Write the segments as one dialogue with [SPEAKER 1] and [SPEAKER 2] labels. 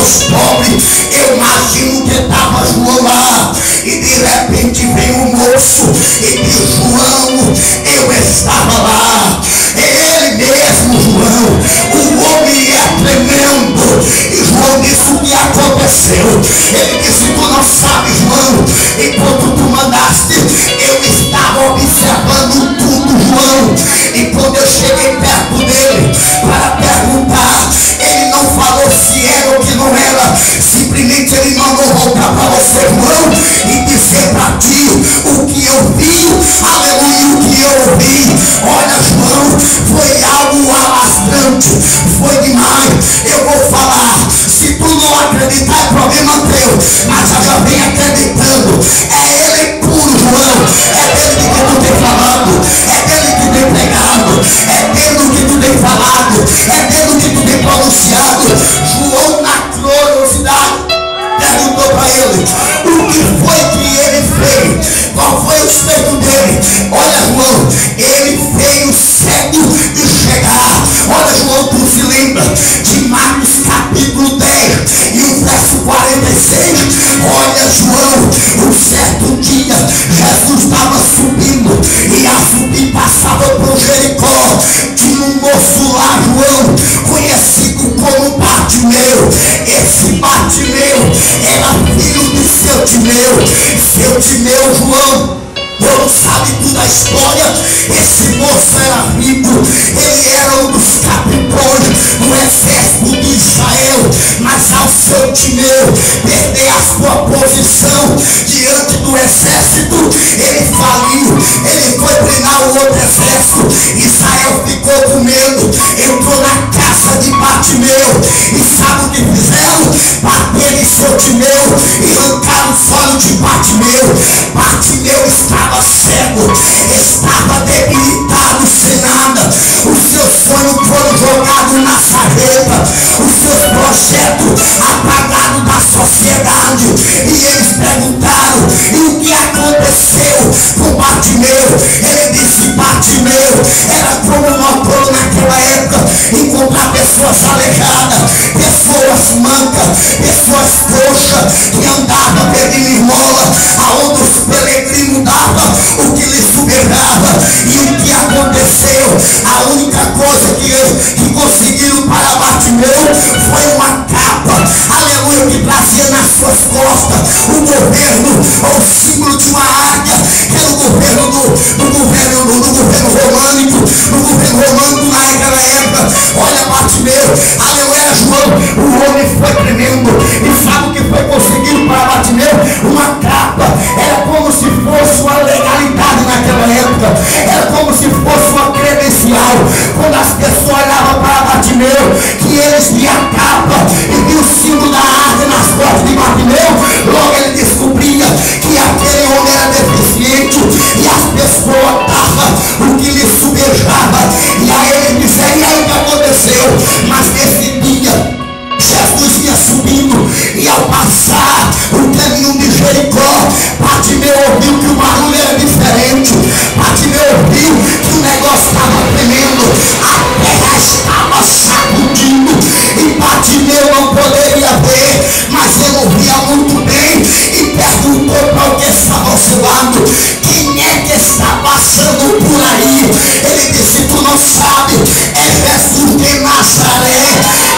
[SPEAKER 1] os pobres. Eu imagino que estava João lá, e de repente vem um moço e diz: João, eu estava lá. Ele mesmo, João, o homem é tremendo. E João disse o que aconteceu. Ele disse: tu não sabes, João, enquanto tu mandaste, eu estava observando tudo, João. E quando eu cheguei perto dele para perguntar, ele não falou se era ou que não era. Simplesmente ele mandou voltar para você, João, e dizer para ti o que eu vi. Aleluia, o que eu ouvi. Olha, João, foi algo alastrante, foi demais. Eu vou falar, se tu não acreditar é problema teu, mas já vem acreditando. É ele puro, João. É dele que tu tem falado, é dele que tu tem pregado, é dele que tu tem falado, é dele que tu tem pronunciado. João, na curiosidade, perguntou para ele o que foi que ele fez, qual foi o feito dele. Olha, João, ele fez o cego enxergar. Olha, João, tu se lembra de Marcos capítulo 10 e o verso 46? Olha, João, um certo dia Jesus estava subindo, e a subir passava por Jericó. Tinha um moço lá, João, conhecido como Bartimeu. Esse Bartimeu era filho de seu Timeu. Seu Timeu, João, não sabe tudo a história. Esse moço era rico, ele era um dos capitães do exército de Israel, mas ao seu Timeu perder a sua posição diante do exército, ele faliu. Ele foi treinar o outro exército. Israel ficou com medo, entrou na casa de Bartimeu, e sabe o que fizeram? Bateram em seu Timeu e arrancaram os olhos de Bartimeu. Bartimeu estava cego, estava debilitado, sem nada. Os seus sonhos foram jogados na sarjeta, os seus projetos apagados da sociedade. E eles perguntaram: e o que aconteceu com Bartimeu? Ele disse: Bartimeu era como notou naquela época encontrar pessoas aleijadas, pessoas mancas, pessoas coxas que andavam pedindo esmola, aonde os peregrinos davam o que lhes subjugava. E o que aconteceu? A única coisa que conseguiram para Bartimeu foi uma capa, aleluia, que trazia nas suas costas o governo, ou o símbolo de uma águia, que era o governo do governo românico, naquela época. Olha, Bartimeu, aleluia, João, o homem foi tremendo. E sabe o que foi conseguido para Bartimeu? Uma capa. Era como se fosse uma legalidade naquela época, era como se fosse uma credencial. Quando as pessoas olhavam para Bartimeu, que eles viam a capa e viam o símbolo da árvore nas costas de Bartimeu, logo ele descobria que aquele homem era deficiente, e as pessoas davam o que lhe subjugava. E aí ele dizia: e aí o que aconteceu? Mas nesse dia Jesus vinha subindo, e ao passar o caminho de Jericó, Bartimeu ouviu que o barulho era diferente. Bartimeu ouviu que o negócio estava tremendo, a terra estava sacudindo, e Bartimeu não poderia ver, mas ele ouvia muito bem, e perguntou para o que estava ao seu lado: quem é que está passando por aí? Ele disse: tu não sabe, é Jesus de Nazaré.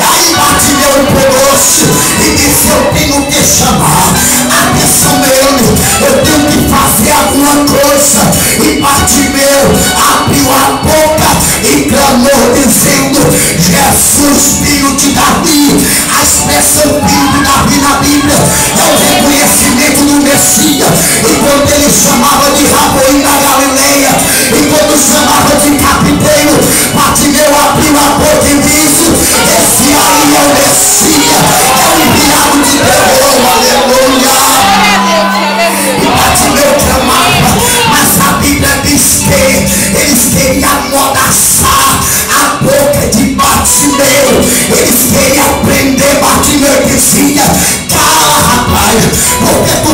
[SPEAKER 1] Aí Bartimeu pegou-se e disse: eu tenho que chamar a atenção dele, eu tenho que fazer alguma coisa. E Bartimeu abriu a boca e clamou, dizendo: Jesus, filho de Davi. A expressão filho de Davi na Bíblia é o reconhecimento do Messias. E quando ele chamava de Raboim da Galileia, e quando chamava de carpinteiro, Bartimeu abriu a boca e disse: esse aí é o Messias, é o enviado de Deus. Aleluia. E Bartimeu clamava, mas a Bíblia diz que eles queriam amordaçar a boca de Bartimeu, eles queriam prender Bartimeu. E dizia: cala, rapaz, porque tu